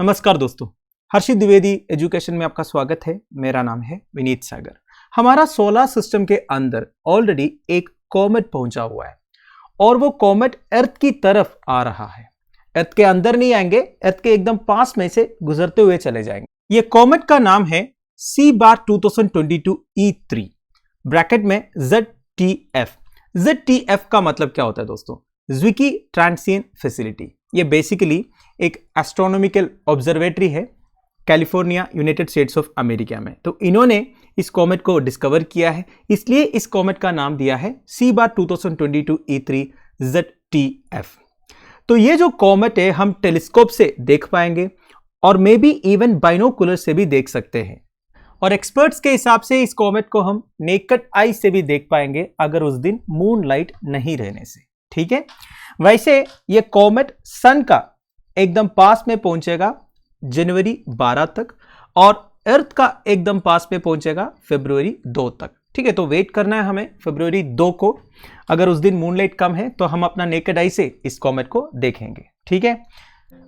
नमस्कार दोस्तों, हर्षित द्विवेदी एजुकेशन में आपका स्वागत है। मेरा नाम है विनीत सागर। हमारा सोलर सिस्टम के अंदर ऑलरेडी एक कॉमेट पहुंचा हुआ है और वो कॉमेट अर्थ की तरफ आ रहा है। अर्थ के अंदर नहीं आएंगे, अर्थ के एकदम पास में से गुजरते हुए चले जाएंगे। ये कॉमेट का नाम है C/2022 E3 ब्रैकेट में ZTF। ZTF का मतलब क्या होता है दोस्तों? ज़्विकी ट्रांसिएंट फैसिलिटी। ये बेसिकली एक एस्ट्रोनॉमिकल ऑब्जर्वेटरी है California, United states of America में। तो इन्होंने इस कॉमेट को डिस्कवर किया है, इसलिए इस कॉमेट का नाम दिया है C/2022 E3 ZTF। तो ये जो कॉमेट है हम टेलीस्कोप से देख पाएंगे और मे बी इवन बाइनोकुलर से भी देख सकते हैं, और एक्सपर्ट्स के हिसाब से इस कॉमेट को हम नेकेड आई से भी देख पाएंगे अगर उस दिन मून लाइट नहीं रहने से। ठीक है, वैसे ये कॉमेट सन का एकदम पास में पहुंचेगा जनवरी 12 तक और अर्थ का एकदम पास में पहुंचेगा फरवरी 2 तक। ठीक है, तो वेट करना है हमें फरवरी 2 को। अगर उस दिन मूनलाइट कम है तो हम अपना नेकेड आई से इस कॉमेट को देखेंगे। ठीक है,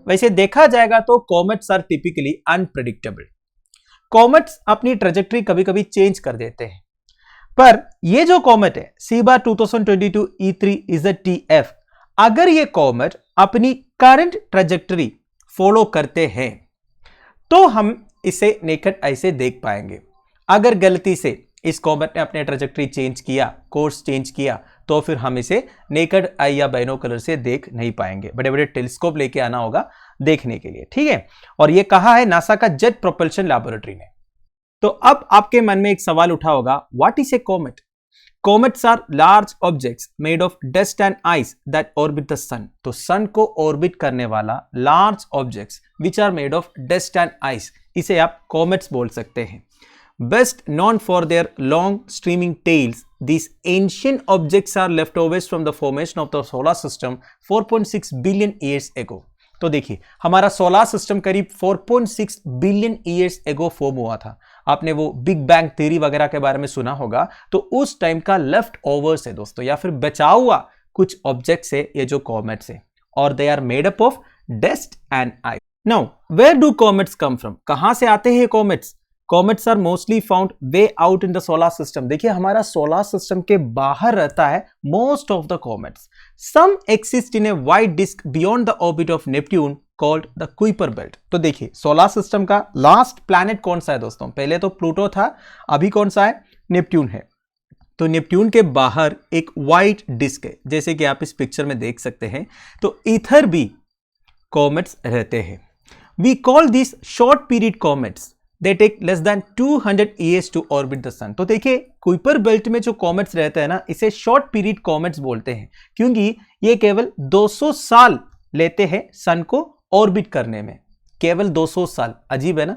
वैसे देखा जाएगा तो comets are typically unpredictable. Comets अपनी ट्रेजेक्टरी कभी कभी चेंज कर देते हैं, पर ये जो कॉमेट है C/2022 E3 ZTF, अगर ये कॉमेट अपनी करंट ट्रेजेक्टरी फॉलो करते हैं तो हम इसे नेकेड आई से देख पाएंगे। अगर गलती से इस कॉमेट ने अपने ट्रेजेक्टरी चेंज किया, कोर्स चेंज किया, तो फिर हम इसे नेकेड आई या बाइनोकुलर से देख नहीं पाएंगे। बड़े बड़े टेलीस्कोप लेके आना होगा देखने के लिए। ठीक है, और ये कहा है नासा का जेट प्रोपल्शन लैबोरेटरी ने। तो अब आपके मन में एक सवाल उठा होगा, what is a comet? Comets are large objects made of dust and ice that orbit the sun. तो sun को orbit करने वाला large objects which are made of dust and ice, इसे आप comets बोल सकते हैं। Best known for their long streaming tails, these ancient objects are leftovers from the formation of the solar system 4.6 billion years ago. तो देखिए, हमारा solar system करीब 4.6 billion years ago form हुआ था। आपने वो बिग बैंग थ्योरी वगैरह के बारे में सुना होगा, तो उस टाइम का लेफ्ट ओवर्स है दोस्तों, या फिर बचा हुआ कुछ ऑब्जेक्ट्स है ये जो कॉमेट्स है, और they are made up of dust and ice. Now where do comets come from? कहां से आते हैं comets? Comets are mostly found way out in the solar system. देखिए, हमारा सोलर सिस्टम के बाहर रहता है most of the comets. Some exist in a wide disc beyond the orbit of Neptune called the Kuiper belt. तो देखिए, solar system का last planet कौन सा है दोस्तों? पहले तो प्लूटो था, अभी कौन सा है? नेपट्यून है। तो नेपट्यून के बाहर एक वाइट डिस्क है, जैसे कि आप इस पिक्चर में देख सकते हैं। तो इधर भी कॉमेट्स रहते हैं। We call this short period comets. They take less than 200 years to orbit the sun. तो देखिए, कुइपर बेल्ट में जो कॉमेट्स रहते हैं ना, इसे शॉर्ट पीरियड कॉमेट्स बोलते हैं, क्योंकि ये केवल 200 साल लेते हैं सन को ऑर्बिट करने में। केवल 200 साल, अजीब है ना?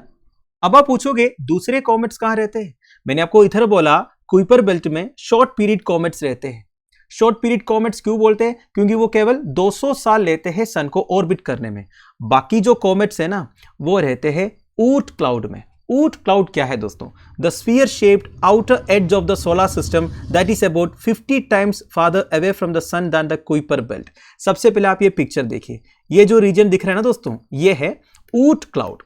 अब आप पूछोगे दूसरे कॉमेट्स कहां रहते हैं? मैंने आपको इधर बोला कुइपर बेल्ट में शॉर्ट पीरियड कॉमेट्स रहते हैं। शॉर्ट पीरियड कॉमेट्स क्यों बोलते हैं? क्योंकि वो केवल 200 साल लेते हैं सन को ऑर्बिट करने में। बाकी जो कॉमेट्स है ना, वो रहते हैं ऊट क्लाउड में। ऊट क्लाउड क्या है दोस्तों? The sphere shaped outer edge of the solar system that is about 50 times farther away from the sun than the Kuiper belt. सबसे पहले आप ये पिक्चर देखिए, ये जो रीजन दिख रहा है ना दोस्तों, ये है ऊट क्लाउड।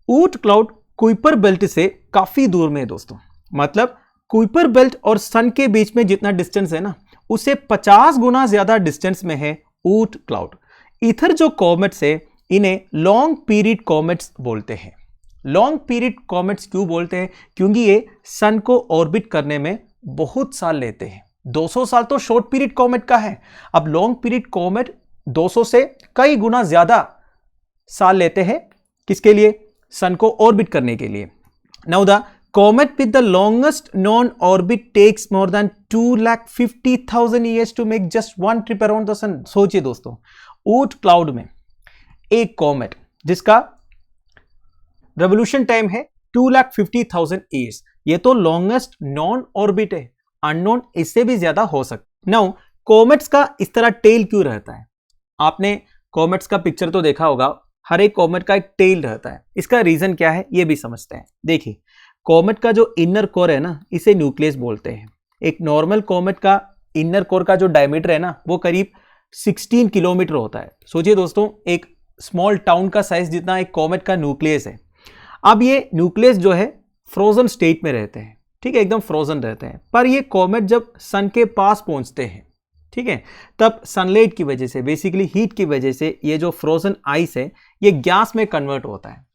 ऊट क्लाउड कुइपर बेल्ट से काफी दूर में है दोस्तों। मतलब कुइपर बेल्ट और सन के बीच में जितना डिस्टेंस है ना, उसे 50 गुना ज्यादा डिस्टेंस में है ऊट क्लाउड। इधर जो कॉमेट्स है, इन्हें लॉन्ग पीरियड कॉमेट्स बोलते हैं। लॉन्ग पीरियड कॉमेट्स क्यों बोलते हैं? क्योंकि ये सन को ऑर्बिट करने में बहुत साल लेते हैं। 200 साल तो शॉर्ट पीरियड कॉमेट का है, अब लॉन्ग पीरियड कॉमेट 200 से कई गुना ज्यादा साल लेते हैं। किसके लिए? सन को ऑर्बिट करने के लिए। Now the comet with the longest known orbit takes more than 2,50,000 years to make just one trip around the sun. सोचिए दोस्तों, ऊट क्लाउड में एक कॉमेट जिसका रेवोल्यूशन टाइम है 2,50,000 ईयर्स, ये तो लॉन्गेस्ट नॉन ऑर्बिट है। अननोन इससे भी ज्यादा हो सकता। नाउ कॉमेट्स का इस तरह टेल क्यों रहता है? आपने कॉमेट्स का पिक्चर तो देखा होगा, हर एक कॉमेट का एक टेल रहता है। इसका रीजन क्या है ये भी समझते हैं। देखिए, कॉमेट का जो इनर कोर है ना, इसे न्यूक्लियस बोलते हैं। एक नॉर्मल कॉमेट का इनर कोर का जो डायमीटर है ना, वो करीब 16 किलोमीटर होता है। सोचिए दोस्तों, एक स्मॉल टाउन का साइज जितना एक कॉमेट का न्यूक्लियस है। अब ये न्यूक्लियस जो है फ्रोजन स्टेट में रहते हैं, ठीक है, एकदम फ्रोजन रहते हैं। पर ये कॉमेट जब सन के पास पहुंचते हैं, ठीक है, तब सनलाइट की वजह से, बेसिकली हीट की वजह से ये जो फ्रोजन आइस है ये गैस में कन्वर्ट होता है।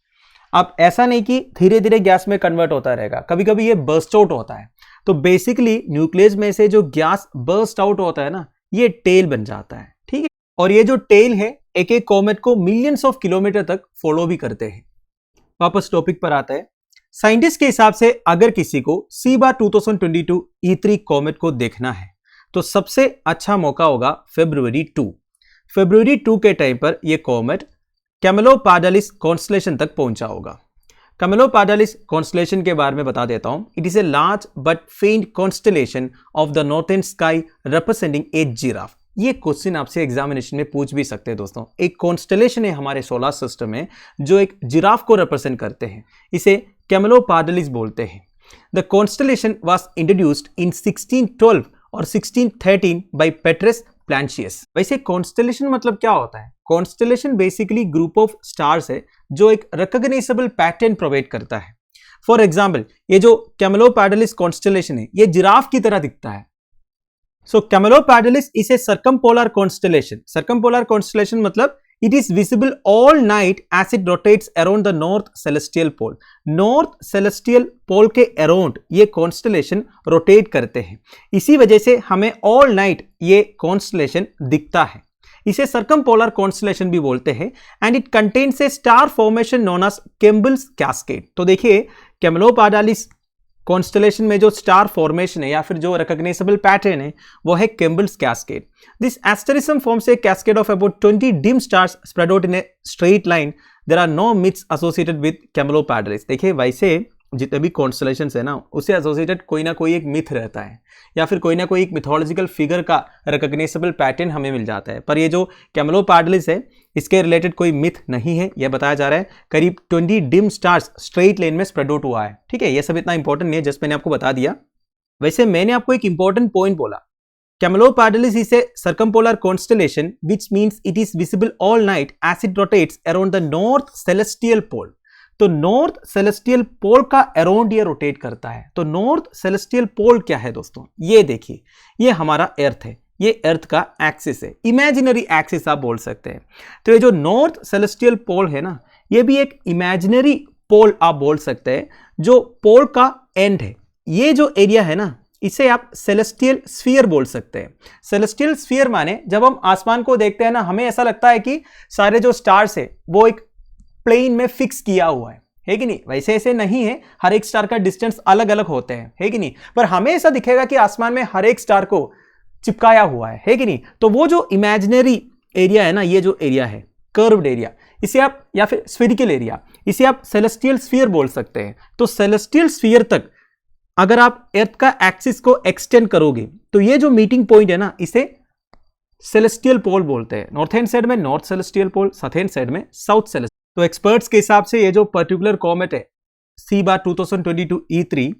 अब ऐसा नहीं कि धीरे धीरे गैस में कन्वर्ट होता रहेगा, कभी कभी ये बर्स्ट आउट होता है। तो बेसिकली न्यूक्लियस में से जो गैस बर्स्ट आउट होता है ना, ये टेल बन जाता है, ठीक है। और ये जो टेल है एक एक कॉमेट को मिलियंस ऑफ किलोमीटर तक फॉलो भी करते हैं। वापस टॉपिक पर आता है। साइंटिस्ट के हिसाब से अगर किसी को सीबा 2022 E3 कॉमेट को देखना है तो सबसे अच्छा मौका होगा फरवरी 2 के टाइम पर यह कॉमेट कैमेलोपार्डालिस कॉन्स्टलेशन तक पहुंचा होगा। कैमेलोपार्डालिस कॉन्स्टलेशन के बारे में बता देता हूं। It is a large but faint constellation of the northern sky representing a giraffe. ये क्वेश्चन आपसे एग्जामिनेशन में पूछ भी सकते हैं दोस्तों। एक कॉन्स्टलेशन है हमारे सोलर सिस्टम में जो एक जिराफ को रिप्रेजेंट करते हैं, इसे कैमेलोपार्डालिस बोलते हैं। The constellation was introduced in 1612 और 1613 बाय पेट्रस प्लांशियस। वैसे कॉन्स्टलेशन मतलब क्या होता है? Constellation basically group of stars है जो एक रिकॉग्नाइजेबल पैटर्न प्रोवाइड करता है। फॉर एग्जांपल ये जो कैमेलोपार्डालिस कॉन्स्टलेशन है ये जिराफ की तरह दिखता है। सो कैमेलोपार्डालिस is a circumpolar constellation. सर्कमपोलर constellation मतलब it is visible all night as it rotates around the north celestial pole। North celestial pole के अराउंड ये कॉन्स्टलेशन रोटेट करते हैं, इसी वजह से हमें ऑल नाइट ये कॉन्स्टलेशन दिखता है। इसे सर्कमपोलर कॉन्स्टलेशन भी बोलते हैं and it contains a star formation known as Kemble's cascade. तो देखिए कैमेलोपार्डालिस कॉन्स्टलेशन में जो स्टार फॉर्मेशन है या फिर जो रिकॉग्नाइजेबल पैटर्न है वो है Kemble's cascade. This asterism forms a cascade of about 20 dim stars spread out in a straight line. There are no myths associated with Camelopardalis. देखिए वैसे जितने भी कॉन्स्टलेशंस है ना उससे एसोसिएटेड कोई ना कोई एक मिथ रहता है या फिर कोई ना कोई एक मिथोलॉजिकल फिगर का रिकॉग्नाइजेबल पैटर्न हमें मिल जाता है। पर ये जो कैमेलोपार्डालिस है इसके रिलेटेड कोई मिथ नहीं है, यह बताया जा रहा है करीब 20 डिम स्टार्स स्ट्रेट लाइन में स्प्रेड आउट हुआ है, ठीक है। ये सब इतना इंपॉर्टेंट नहीं है, जस्ट मैंने आपको बता दिया। वैसे मैंने आपको एक इंपॉर्टेंट पॉइंट बोला, Camelopardalis is a circumpolar constellation which means it is visible all night as it rotates around the north celestial pole. तो नॉर्थ सेलेस्टियल पोल का अराउंड ये रोटेट करता है। तो नॉर्थ सेलेस्टियल पोल क्या है दोस्तों? ये देखिए, ये हमारा अर्थ है, ये अर्थ का एक्सिस है, इमेजिनरी एक्सिस आप बोल सकते हैं। तो ये जो नॉर्थ सेलेस्टियल पोल है ना, ये भी एक इमेजिनरी पोल आप बोल सकते हैं, जो पोल का एंड है। ये जो एरिया है ना इसे आप सेलेस्टियल स्फीयर बोल सकते हैं। सेलेस्टियल स्फीयर माने जब हम आसमान को देखते हैं ना हमें ऐसा लगता है कि सारे जो स्टार्स है वो एक प्लेन में फिक्स किया हुआ है कि नहीं? वैसे ऐसे नहीं है, हर एक स्टार का डिस्टेंस अलग अलग होते हैं, है कि नहीं? पर हमें ऐसा दिखेगा कि आसमान में हर एक स्टार को चिपकाया हुआ है कि नहीं? तो वो जो इमेजिनरी एरिया है ना, ये जो एरिया है कर्व्ड एरिया, इसे आप या फिर स्फेरिकल एरिया, इसे आप सेलेस्टियल स्फीयर बोल सकते हैं। तो सेलेस्टियल स्फीयर तक अगर आप अर्थ का एक्सिस को एक्सटेंड करोगे तो ये जो मीटिंग पॉइंट है ना इसे सेलेस्टियल पोल बोलते हैं। नॉर्थ हैंड साइड में नॉर्थ सेलेस्टियल पोल, साउथ हैंड साइड में साउथ सेलेस्टियल। तो एक्सपर्ट्स के हिसाब से ये जो पर्टिकुलर कॉमेट है सीबा 2022 E3,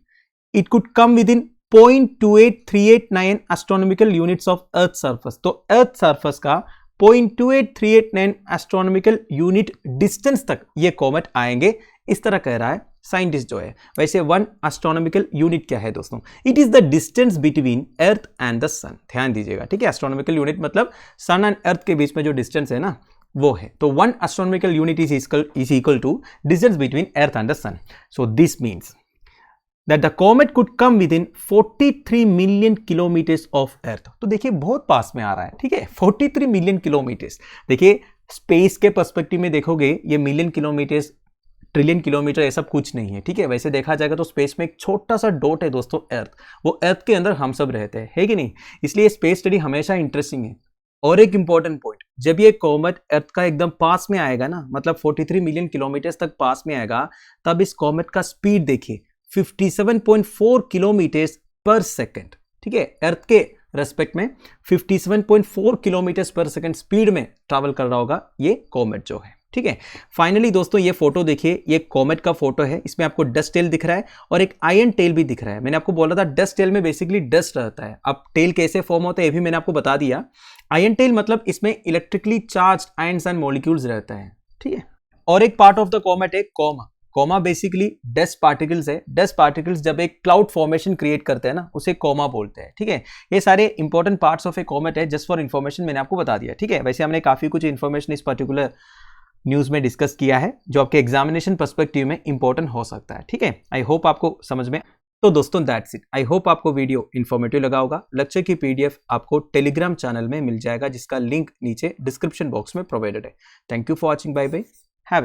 it could come with in 0.28389 astronomical units of earth surface. तो अर्थ सरफेस का 0.28389 एस्ट्रोनॉमिकल यूनिट डिस्टेंस तक ये कॉमेट आएंगे, इस तरह कह रहा है साइंटिस्ट जो है। वैसे 1 एस्ट्रोनॉमिकल यूनिट क्या है दोस्तों? It is the distance between earth and the sun. ध्यान दीजिएगा, ठीक है। एस्ट्रोनॉमिकल यूनिट मतलब सन एंड अर्थ के बीच में जो डिस्टेंस है ना वो है। तो 1 astronomical unit is equal to distance between earth and the sun. So this means that the comet could come within 43 million kilometers of Earth। तो देखिए बहुत पास में आ रहा है, ठीक है, 43 मिलियन किलोमीटर्स। देखिए स्पेस के पर्सपेक्टिव में देखोगे ये मिलियन किलोमीटर्स, ट्रिलियन किलोमीटर ये सब कुछ नहीं है, ठीक है। वैसे देखा जाएगा तो स्पेस में एक छोटा सा डॉट है दोस्तों अर्थ, वो अर्थ के अंदर हम सब रहते हैं, है कि नहीं? इसलिए स्पेस स्टडी हमेशा इंटरेस्टिंग है। और एक इंपॉर्टेंट पॉइंट, जब ये कॉमेट अर्थ का एकदम पास में आएगा ना, मतलब 43 मिलियन किलोमीटर्स तक पास में आएगा, तब इस कॉमेट का स्पीड देखिए 57.4 किलोमीटर्स पर सेकेंड, ठीक है। अर्थ के रेस्पेक्ट में 57.4 किलोमीटर्स पर सेकेंड स्पीड में ट्रैवल कर रहा होगा ये कॉमेट जो है, ठीक है। फाइनली दोस्तों ये फोटो देखिए, ये कॉमेट का फोटो है, इसमें आपको डस्ट टेल दिख रहा है और एक आयन टेल भी दिख रहा है। मैंने आपको बोला था डस्ट टेल में बेसिकली डस्ट रहता है। अब टेल कैसे फॉर्म होता है ये भी मैंने आपको बता दिया। आयन टेल मतलब इसमें electrically charged ions and molecules रहता है, ठीक है। और एक पार्ट ऑफ द कॉमेट है comma. Comma basically dust particles है। डस्ट पार्टिकल्स जब एक क्लाउड फॉर्मेशन क्रिएट करते हैं ना, उसे कॉमा बोलते हैं, ठीक है। ये सारे important parts of A comet है, जस्ट फॉर इन्फॉर्मेशन मैंने आपको बता दिया, ठीक है। वैसे हमने काफी कुछ इन्फॉर्मेशन इस पर्टिकुलर न्यूज में डिस्कस किया है जो आपके एग्जामिनेशन पर्सपेक्टिव में इंपॉर्टेंट हो सकता है, ठीक है। आई होप आपको समझ में। तो दोस्तों दैट्स इट। आई होप आपको वीडियो इन्फॉर्मेटिव लगा होगा। लेक्चर की पीडीएफ आपको टेलीग्राम चैनल में मिल जाएगा, जिसका लिंक नीचे डिस्क्रिप्शन बॉक्स में प्रोवाइडेड है। Thank you for watching. Bye bye. Have A